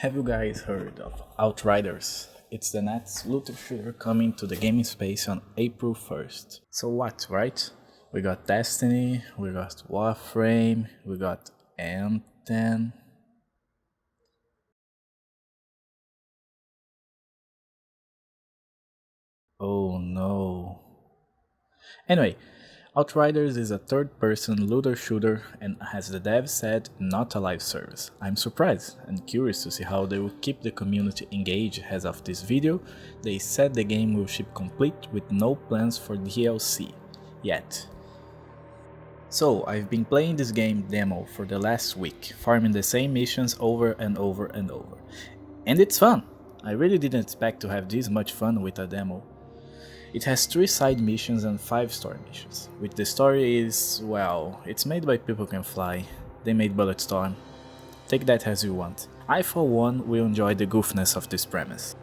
Have you guys heard of Outriders? It's the next looter shooter coming to the gaming space on April 1st. So what, right? We got Destiny, we got Warframe, we got Anthem. Oh no. Anyway, Outriders is a third-person looter shooter and as the dev said, not a live service. I'm surprised and curious to see how they will keep the community engaged. As of this video, they said the game will ship complete with no plans for DLC yet. So I've been playing this game demo for the last week, farming the same missions over and over and over. And it's fun! I really didn't expect to have this much fun with a demo. It has 3 side missions and 5 story missions, which the story is, well, it's made by People Can Fly. They made Bulletstorm. Take that as you want. I for one will enjoy the goofiness of this premise.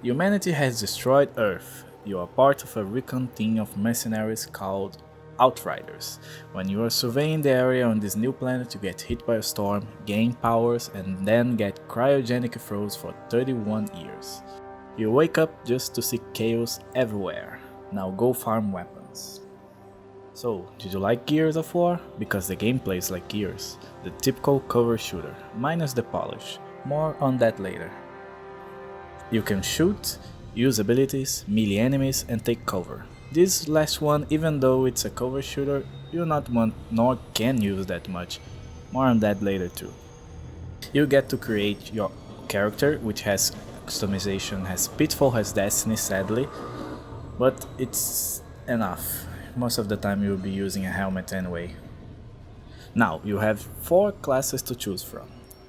Humanity has destroyed Earth. You are part of a recon team of mercenaries called Outriders. When you are surveying the area on this new planet, you get hit by a storm, gain powers, and then get cryogenic froze for 31 years. You wake up just to see chaos everywhere. Now go farm weapons. So, did you like Gears of War? Because the gameplay is like Gears, the typical cover shooter, minus the polish. More on that later. You can shoot, use abilities, melee enemies, and take cover. This last one, even though it's a cover shooter, you not want nor can use that much. More on that later too. You get to create your character, which has customization, has Pitfall, has Destiny sadly, but it's enough. Most of the time you'll be using a helmet anyway. Now, you have 4 classes to choose from,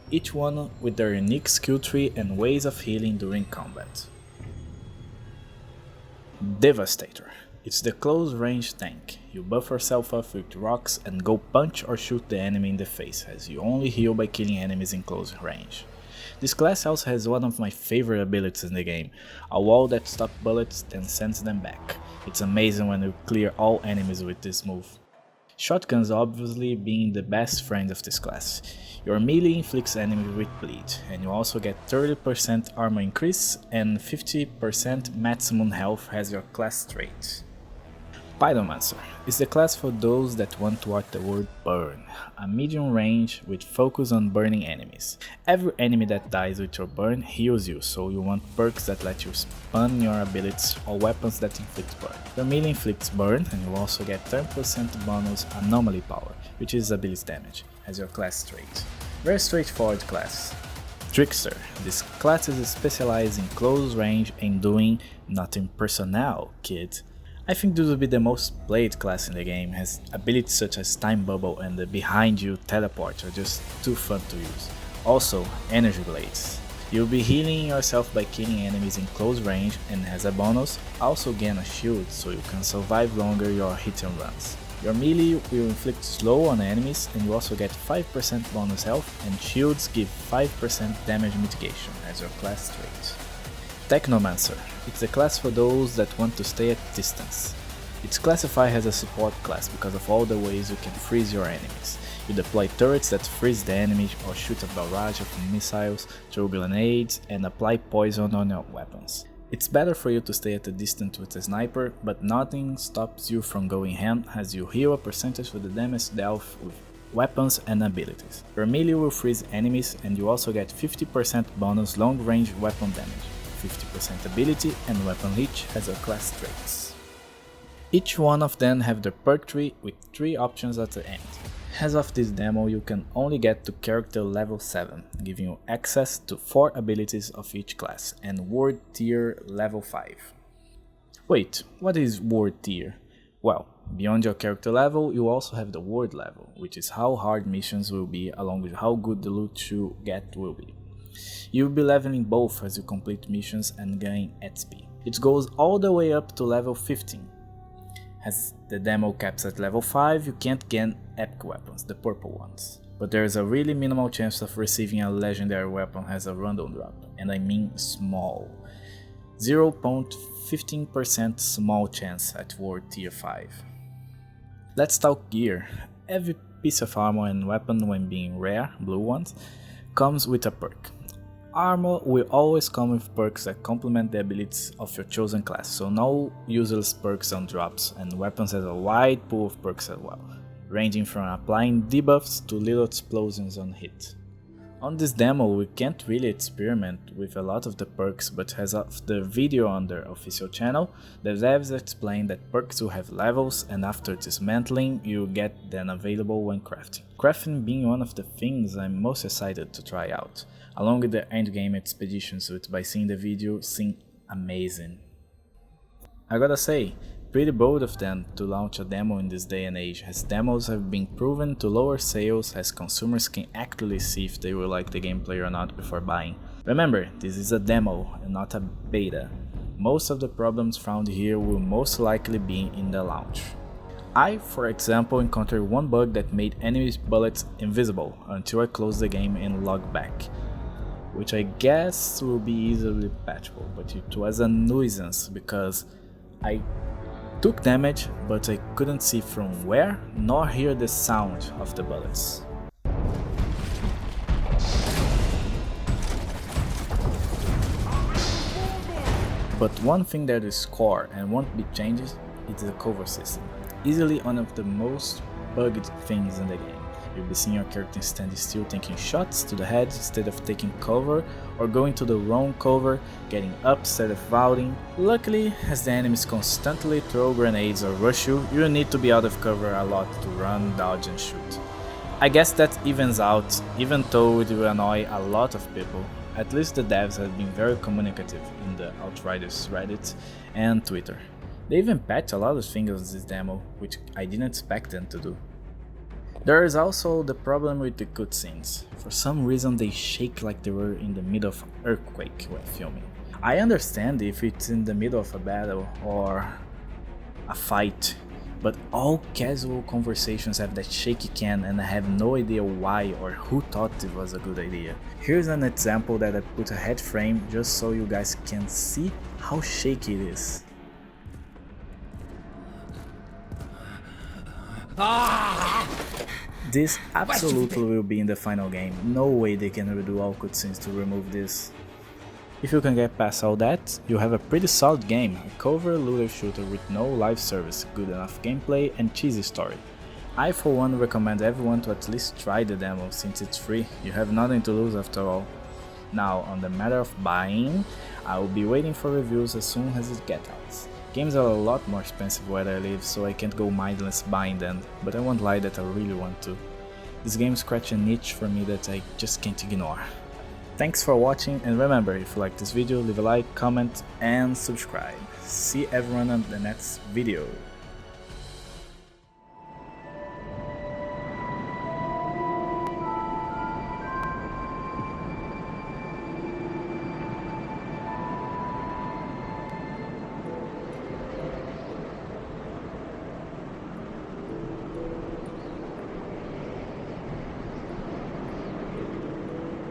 each one with their unique skill tree and ways of healing during combat. Devastator. It's the close range tank. You buff yourself up with rocks and go punch or shoot the enemy in the face, as you only heal by killing enemies in close range. This class also has one of my favorite abilities in the game, a wall that stops bullets and sends them back. It's amazing when you clear all enemies with this move. Shotguns obviously being the best friend of this class. Your melee inflicts enemies with bleed, and you also get 30% armor increase and 50% maximum health as your class trait. Pyromancer is the class for those that want to watch the world burn, a medium range with focus on burning enemies. Every enemy that dies with your burn heals you, so you want perks that let you spam your abilities or weapons that inflict burn. Your melee inflicts burn and you also get 10% bonus anomaly power, which is ability damage, as your class trait. Very straightforward class. Trickster. This class is specialized in close range and doing nothing personnel, kid. I think this will be the most played class in the game, as abilities such as Time Bubble and the Behind You teleport are just too fun to use. Also, Energy Blades. You'll be healing yourself by killing enemies in close range and as a bonus, also gain a shield so you can survive longer your hit and runs. Your melee will inflict slow on enemies and you also get 5% bonus health, and shields give 5% damage mitigation as your class trait. Technomancer. It's a class for those that want to stay at distance. It's classified as a support class because of all the ways you can freeze your enemies. You deploy turrets that freeze the enemy or shoot a barrage of missiles, throw grenades, and apply poison on your weapons. It's better for you to stay at a distance with a sniper, but nothing stops you from going ham as you heal a percentage for the damage dealt with weapons and abilities. Your melee will freeze enemies and you also get 50% bonus long range weapon damage, 50% ability and weapon leech as your class traits. Each one of them have their perk tree with 3 options at the end. As of this demo, you can only get to character level 7, giving you access to 4 abilities of each class, and World Tier level 5. Wait, what is World Tier? Well, beyond your character level, you also have the World level, which is how hard missions will be along with how good the loot you get will be. You'll be leveling both as you complete missions and gain XP. It goes all the way up to level 15. As the demo caps at level 5, you can't gain epic weapons, the purple ones. But there is a really minimal chance of receiving a legendary weapon as a random drop, and I mean small. 0.15% small chance at World Tier 5. Let's talk gear. Every piece of armor and weapon when being rare, blue ones, comes with a perk. Armor will always come with perks that complement the abilities of your chosen class, so no useless perks on drops, and weapons has a wide pool of perks as well, ranging from applying debuffs to little explosions on hit. On this demo we can't really experiment with a lot of the perks, but as of the video on their official channel, the devs explain that perks will have levels, and after dismantling you'll get them available when crafting. Crafting being one of the things I'm most excited to try out, along with the endgame expeditions, which by seeing the video seem amazing. I gotta say, pretty bold of them to launch a demo in this day and age, as demos have been proven to lower sales as consumers can actually see if they will like the gameplay or not before buying. Remember, this is a demo and not a beta. Most of the problems found here will most likely be in the launch. I, for example, encountered one bug that made enemies' bullets invisible until I closed the game and logged back, which I guess will be easily patchable, but it was a nuisance because I took damage, but I couldn't see from where nor hear the sound of the bullets. But one thing that is core and won't be changed is the cover system. Easily one of the most bugged things in the game. You'll be seeing your character standing still taking shots to the head instead of taking cover, or going to the wrong cover, getting up instead of vaulting. Luckily, as the enemies constantly throw grenades or rush you, you need to be out of cover a lot to run, dodge and shoot. I guess that evens out, even though it will annoy a lot of people. At least the devs have been very communicative in the Outriders Reddit and Twitter. They even patched a lot of things on this demo, which I didn't expect them to do. There is also the problem with the cutscenes. For some reason they shake like they were in the middle of an earthquake when filming. I understand if it's in the middle of a battle or a fight, but all casual conversations have that shaky cam and I have no idea why or who thought it was a good idea. Here's an example that I put a head frame just so you guys can see how shaky it is. This absolutely will be in the final game, no way they can redo all cutscenes to remove this. If you can get past all that, you have a pretty solid game, a cover looter shooter with no live service, good enough gameplay and cheesy story. I for one recommend everyone to at least try the demo, since it's free, you have nothing to lose after all. Now on the matter of buying, I will be waiting for reviews as soon as it gets out. Games are a lot more expensive where I live, so I can't go mindless buying them, but I won't lie that I really want to. This game scratches a niche for me that I just can't ignore. Thanks for watching, and remember, if you like this video, leave a like, comment and subscribe. See everyone on the next video.